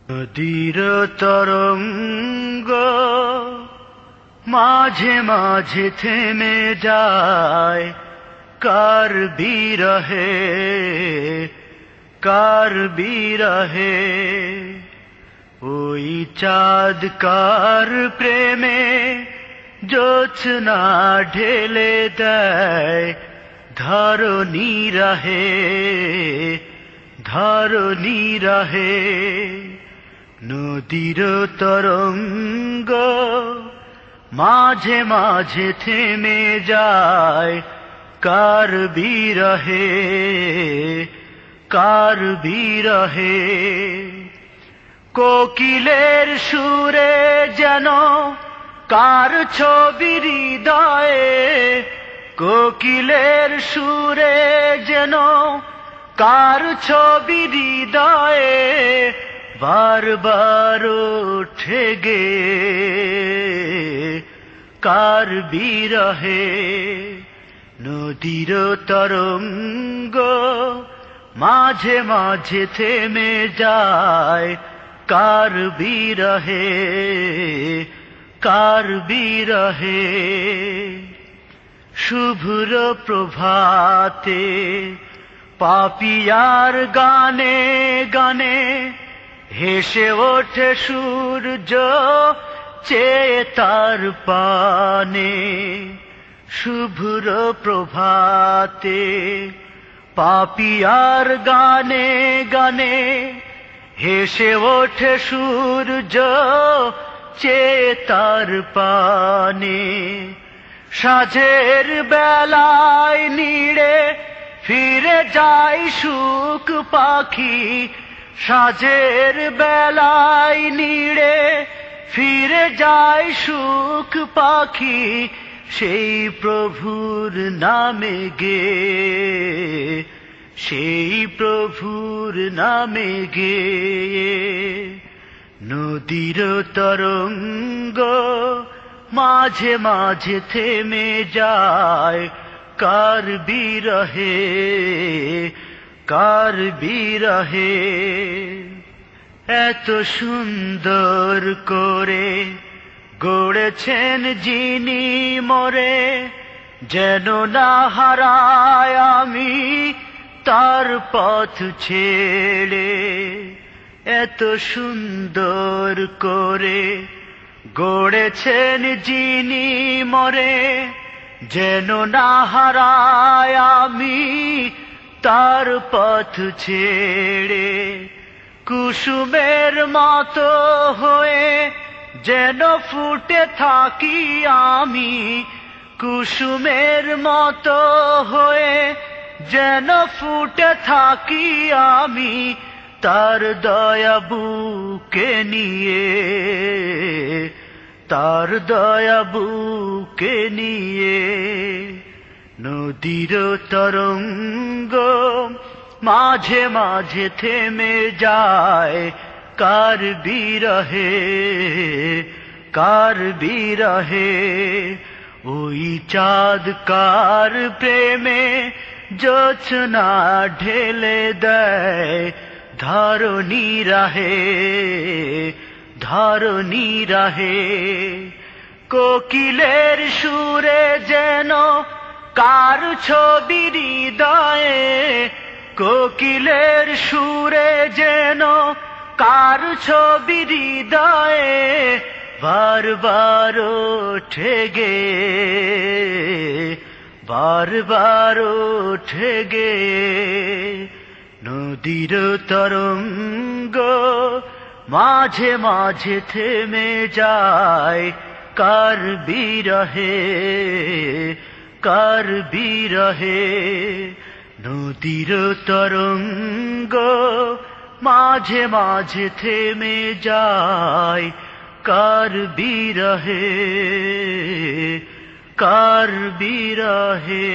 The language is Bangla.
নদীর তরঙ্গ মাঝে মাঝে থেমে যায়, কার বিরহে, কার বিরহে। ওই চাঁদ কার প্রেমে জোছনা ঢেলে দেয়, ধরণী রহে, ধরণী রহে। নদীর তরঙ্গ মাঝে মাঝে থেমে যায়, কার বিরহে, কার বিরহে। কোকিলের সুরে যেন কার ছবি হৃদয়ে, কোকিলের সুরে যেন কার ছবি হৃদয়ে, বারবার ওঠে গে, কার বিরহে। নদীর তরঙ্গ মাঝে মাঝে থেমে যায়, কার বিরহে, কার বিরহে। শুভ্র প্রভাতে পাপিয়ার গানে গানে হেসে ওঠে সূর্য, চেয়ে তার পানে। শুভ্র প্রভাতে পাপিয়ার গানে গানে হেসে ওঠে সূর্য, চেয়ে তার পানে। সাঁঝের বেলায় নীড়ে ফিরে যায় সুখ পাখি, সাঁঝের বেলায় নীড়ে ফিরে যায় সুখ পাখি, সেই প্রভুর নামে গে, সেই প্রভুর নামে গে। নদীর তরঙ্গ মাঝে মাঝে থেমে যায়, কার বিরহে, কার বিরহে। এত সুন্দর করে গড়েছেন যিনি মোরে, যেন না হারায় আমি তার পথ ছেড়ে। এত সুন্দর করে গড়েছেন যিনি মোরে, যেন না হারায় আমি তার পথ ছেড়ে। কুসুমের মতো হয়ে যেন ফুটে থাকি আমি, কুসুমের মতো হয়ে যেন ফুটে থাকি আমি, তার দয়া বুকে নিয়ে, তার দয়া বুকে নিয়ে। নদীর তরঙ্গ মাঝে মাঝে থেমে যায়, কার বিরহে, কার বিরহে। ওই চাঁদ কার প্রেমে জোছনা ঢেলে দেয়, ধরণী রহে, ধরণী রহে। কোকিলের সুরে যেন কার ছবি হৃদয়ে, কোকিলের সুরে যেন কার ছবি হৃদয়ে, বারবার ওঠে গে, বারবার ওঠে গে। নদীর তরঙ্গ মাঝে মাঝে থেমে যায়, কার বিরহে, কার বিরহে। নদীর তরঙ্গ মাঝে মাঝে থেমে যায়, কার বিরহে, কার বিরহে।